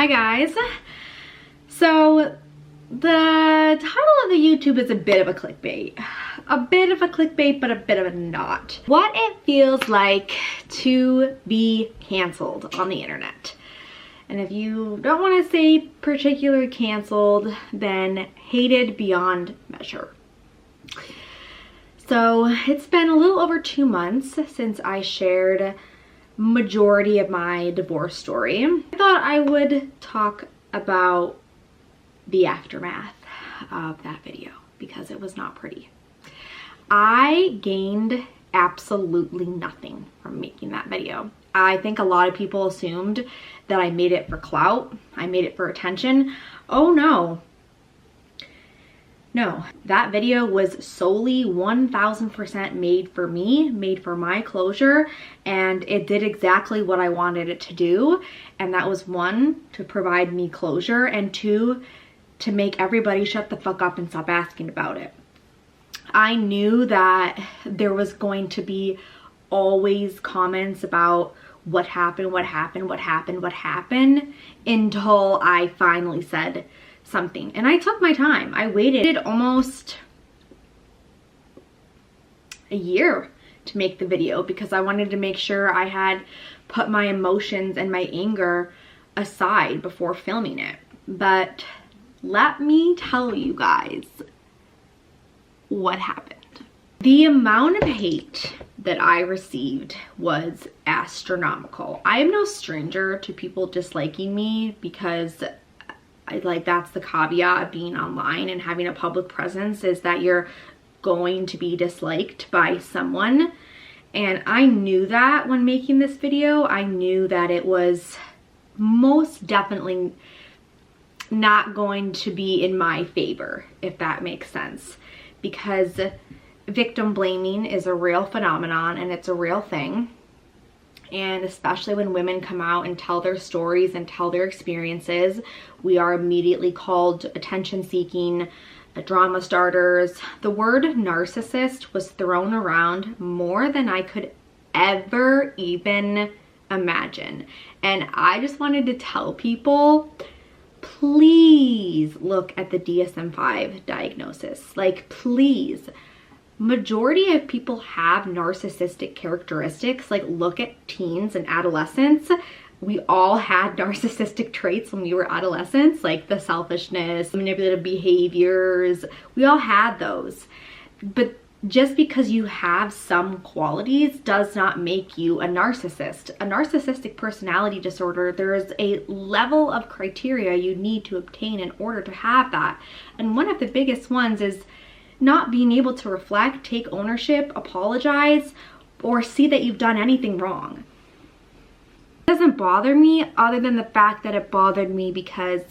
Hi guys. So the title of the YouTube is a bit of a clickbait. A bit of a clickbait, but a bit of a not. What it feels like to be canceled on the internet. And if you don't want to say particularly canceled, then hated beyond measure. So it's been a little over 2 months since I shared majority of my divorce story. I thought I would talk about the aftermath of that video because it was not pretty. I gained absolutely nothing from making that video. I think a lot of people assumed that I made it for clout. I made it for attention. Oh no. No, that video was solely 1000% made for me, made for my closure, and it did exactly what I wanted it to do. And that was 1, to provide me closure, and 2, to make everybody shut the fuck up and stop asking about it. I knew that there was going to be always comments about what happened, until I finally said something. And I took my time. I waited almost a year to make the video because I wanted to make sure I had put my emotions and my anger aside before filming it. But let me tell you guys what happened. The amount of hate that I received was astronomical. I am no stranger to people disliking me because that's the caveat of being online and having a public presence, is that you're going to be disliked by someone. And I knew that when making this video. I knew that it was most definitely not going to be in my favor, if that makes sense, because victim blaming is a real phenomenon and it's a real thing. And especially when women come out and tell their stories and tell their experiences, we are immediately called attention-seeking, drama starters. The word narcissist was thrown around more than I could ever even imagine. And I just wanted to tell people, please look at the DSM-5 diagnosis. Like, please. Majority of people have narcissistic characteristics. Like, look at teens and adolescents. We all had narcissistic traits when we were adolescents, like the selfishness, manipulative behaviors. We all had those. But just because you have some qualities does not make you a narcissist. A narcissistic personality disorder, there is a level of criteria you need to obtain in order to have that. And one of the biggest ones is not being able to reflect, take ownership, apologize, or see that you've done anything wrong. It doesn't bother me, other than the fact that it bothered me because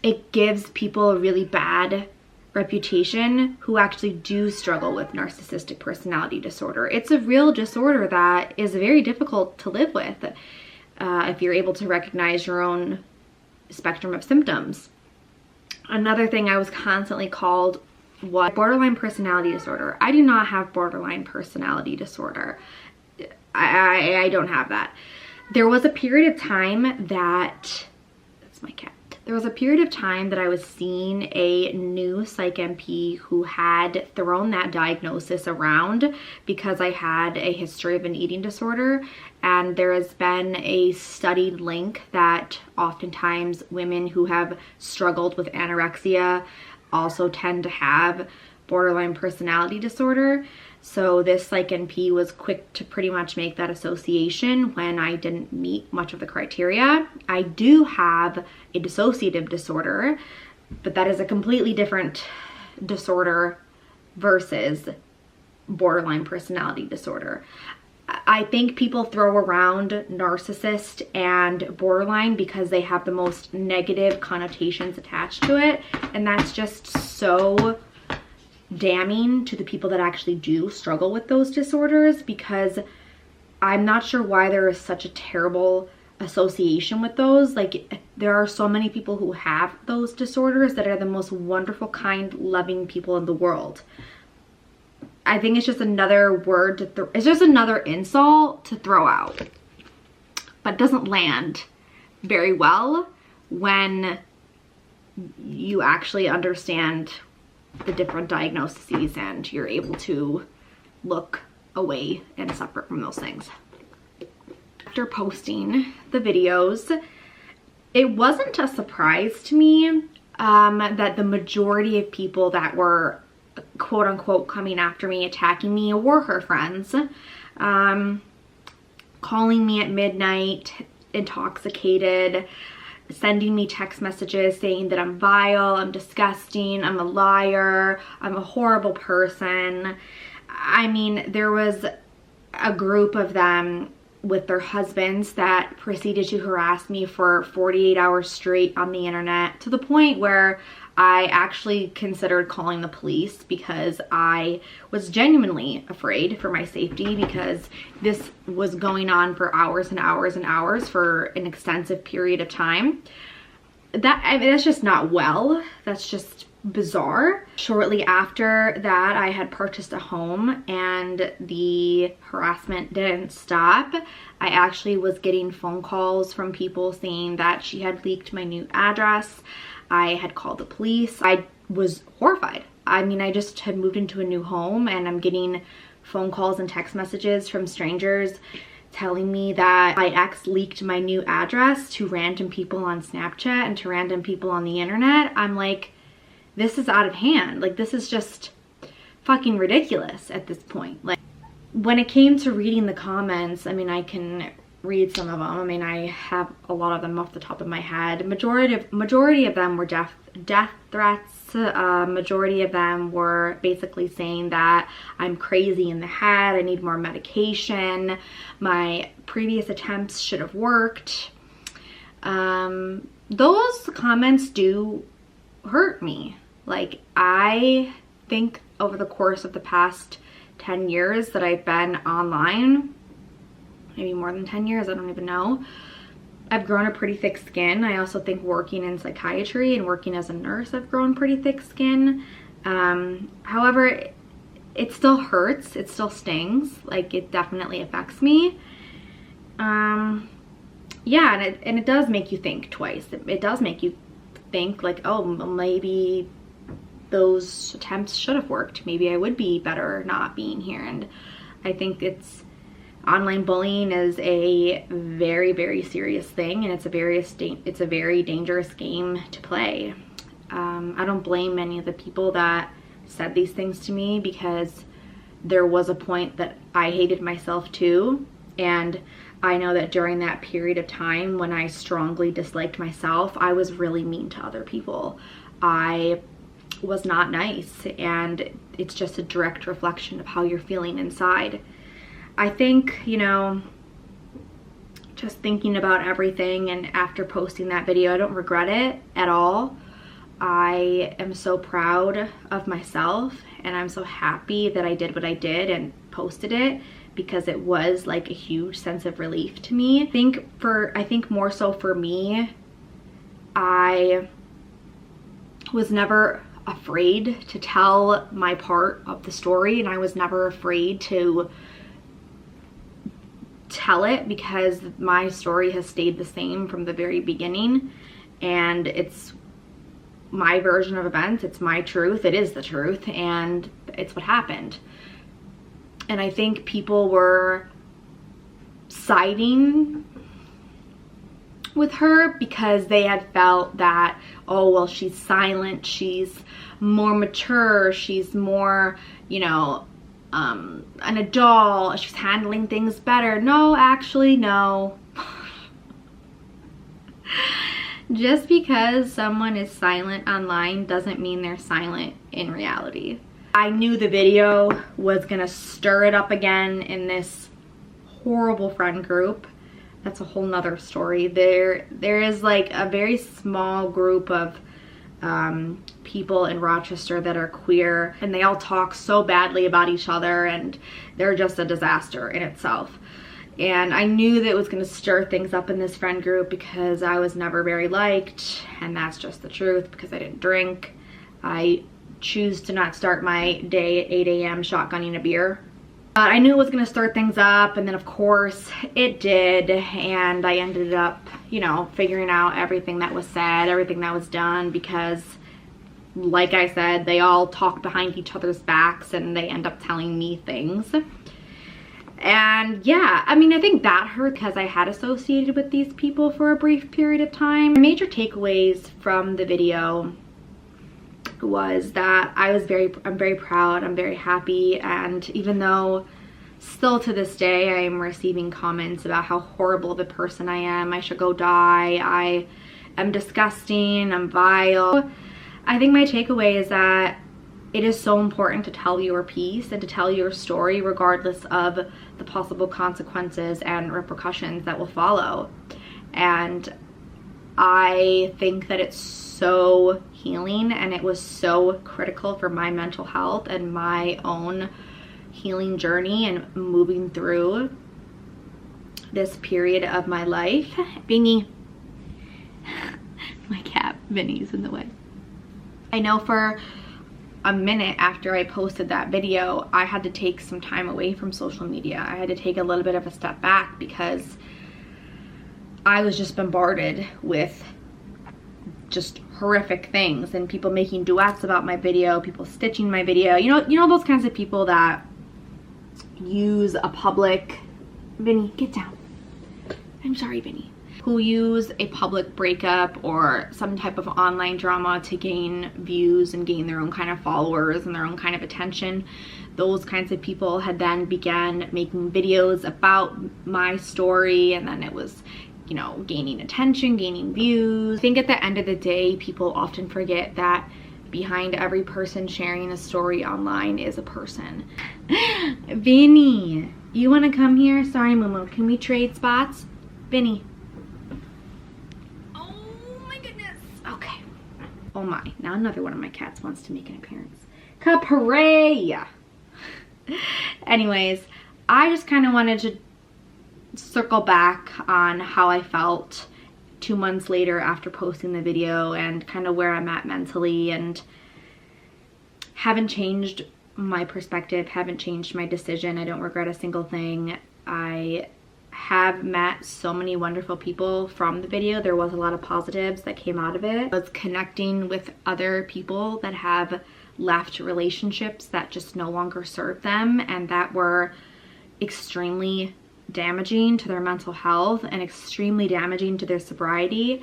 it gives people a really bad reputation who actually do struggle with narcissistic personality disorder. It's a real disorder that is very difficult to live with if you're able to recognize your own spectrum of symptoms. Another thing I was constantly called was borderline personality disorder. I do not have borderline personality disorder. I don't have that. There was a period of time that, that's my cat. There was a period of time that I was seeing a new psych MP who had thrown that diagnosis around because I had a history of an eating disorder. And there has been a studied link that oftentimes women who have struggled with anorexia also tend to have borderline personality disorder. So this psych NP was quick to pretty much make that association when I didn't meet much of the criteria. I do have a dissociative disorder, but that is a completely different disorder versus borderline personality disorder. I think people throw around narcissist and borderline because they have the most negative connotations attached to it, and that's just so damning to the people that actually do struggle with those disorders, because I'm not sure why there is such a terrible association with those. Like, there are so many people who have those disorders that are the most wonderful, kind, loving people in the world. I think it's just another word to it's just another insult to throw out, but it doesn't land very well when you actually understand the different diagnoses and you're able to look away and separate from those things. After posting the videos, it wasn't a surprise to me that the majority of people that were quote unquote coming after me, attacking me, were her friends, calling me at midnight intoxicated, sending me text messages saying that I'm vile, I'm disgusting, I'm a liar, I'm a horrible person. I mean, there was a group of them with their husbands that proceeded to harass me for 48 hours straight on the internet, to the point where I actually considered calling the police because I was genuinely afraid for my safety, because this was going on for hours and hours and hours for an extensive period of time. That's just not well. That's just bizarre. Shortly after that, I had purchased a home and the harassment didn't stop. I actually was getting phone calls from people saying that she had leaked my new address. I had called the police. I was horrified. I mean, I just had moved into a new home and I'm getting phone calls and text messages from strangers telling me that my ex leaked my new address to random people on Snapchat and to random people on the internet. I'm like, this is out of hand. Like, this is just fucking ridiculous at this point. Like, when it came to reading the comments, I mean, I can read some of them. I mean, I have a lot of them off the top of my head. Majority of them were death threats. Majority of them were basically saying that I'm crazy in the head, I need more medication, my previous attempts should have worked. Those comments do hurt me. Like, I think over the course of the past 10 years that I've been online, maybe more than 10 years, I don't even know, I've grown a pretty thick skin. I also think working in psychiatry and working as a nurse, I've grown pretty thick skin. However, it still hurts. It still stings. Like, it definitely affects me. Yeah, and it does make you think twice. It does make you think like, oh, maybe those attempts should have worked. Maybe I would be better not being here. And I think online bullying is a very, very serious thing, and it's a very dangerous game to play. I don't blame many of the people that said these things to me, because there was a point that I hated myself too, and I know that during that period of time when I strongly disliked myself, I was really mean to other people. I was not nice, and it's just a direct reflection of how you're feeling inside. I think, you know, just thinking about everything, and after posting that video, I don't regret it at all. I am so proud of myself, and I'm so happy that I did what I did and posted it, because it was like a huge sense of relief to me. I think more so for me, I was never afraid to tell my part of the story, and I was never afraid to tell it, because my story has stayed the same from the very beginning, and it's my version of events. It's my truth. It is the truth, and it's what happened. And I think people were siding with her because they had felt that, oh, well, she's silent, she's more mature, she's more, you know, an adult, she's handling things better. No, actually, no. Just because someone is silent online doesn't mean they're silent in reality. I knew the video was gonna stir it up again in this horrible friend group. That's a whole nother story. There is like a very small group of people in Rochester that are queer, and they all talk so badly about each other, and they're just a disaster in itself. And I knew that it was going to stir things up in this friend group, because I was never very liked, and that's just the truth, because I didn't drink. I choose to not start my day at 8 a.m. shotgunning a beer. I knew it was gonna stir things up, and then of course it did, and I ended up, you know, figuring out everything that was said, everything that was done, because like I said, they all talk behind each other's backs and they end up telling me things. And yeah, I mean, I think that hurt because I had associated with these people for a brief period of time. Major takeaways from the video was that I'm very proud, I'm very happy, and even though still to this day I am receiving comments about how horrible of a person I am, I should go die, I am disgusting, I'm vile, I think my takeaway is that it is so important to tell your piece and to tell your story regardless of the possible consequences and repercussions that will follow. And I think that it's so healing, and it was so critical for my mental health and my own healing journey and moving through this period of my life. Bingy, my cat Vinny's in the way. I know for a minute after I posted that video, I had to take some time away from social media. I had to take a little bit of a step back because I was just bombarded with just horrific things, and people making duets about my video, people stitching my video. You know those kinds of people that use a public, Vinny, get down. I'm sorry, Vinny. Who use a public breakup or some type of online drama to gain views and gain their own kind of followers and their own kind of attention. Those kinds of people had then began making videos about my story, and then it was, you know, gaining attention, gaining views. I think at the end of the day, people often forget that behind every person sharing a story online is a person. Vinny, you want to come here? Sorry, Momo. Can we trade spots? Vinny. Oh my, now another one of my cats wants to make an appearance. Capri! Anyways, I just kind of wanted to circle back on how I felt 2 months later after posting the video and kind of where I'm at mentally, and haven't changed my perspective, haven't changed my decision. I don't regret a single thing. I have met so many wonderful people from the video. There was a lot of positives that came out of it. I was connecting with other people that have left relationships that just no longer serve them and that were extremely damaging to their mental health and extremely damaging to their sobriety.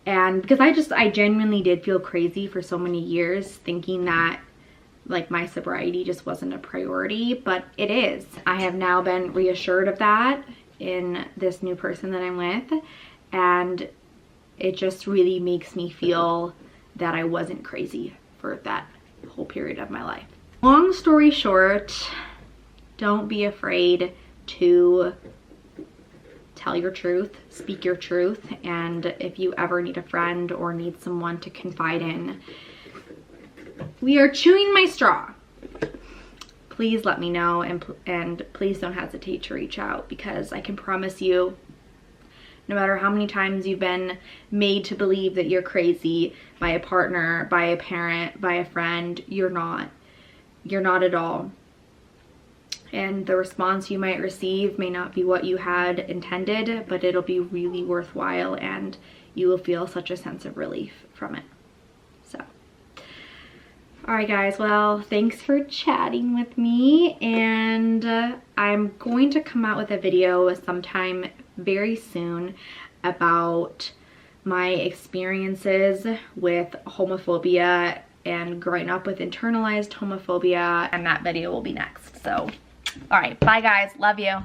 And because I genuinely did feel crazy for so many years, thinking that like my sobriety just wasn't a priority, but it is. I have now been reassured of that in this new person that I'm with, and it just really makes me feel that I wasn't crazy for that whole period of my life. Long story short, don't be afraid to tell your truth, speak your truth, and if you ever need a friend or need someone to confide in, we are chewing my straw. Please let me know, and please don't hesitate to reach out, because I can promise you, no matter how many times you've been made to believe that you're crazy by a partner, by a parent, by a friend, you're not. You're not at all. And the response you might receive may not be what you had intended, but it'll be really worthwhile, and you will feel such a sense of relief from it. So. Alright guys, well, thanks for chatting with me, and I'm going to come out with a video sometime very soon about my experiences with homophobia and growing up with internalized homophobia, and that video will be next. So, alright, bye guys, love you.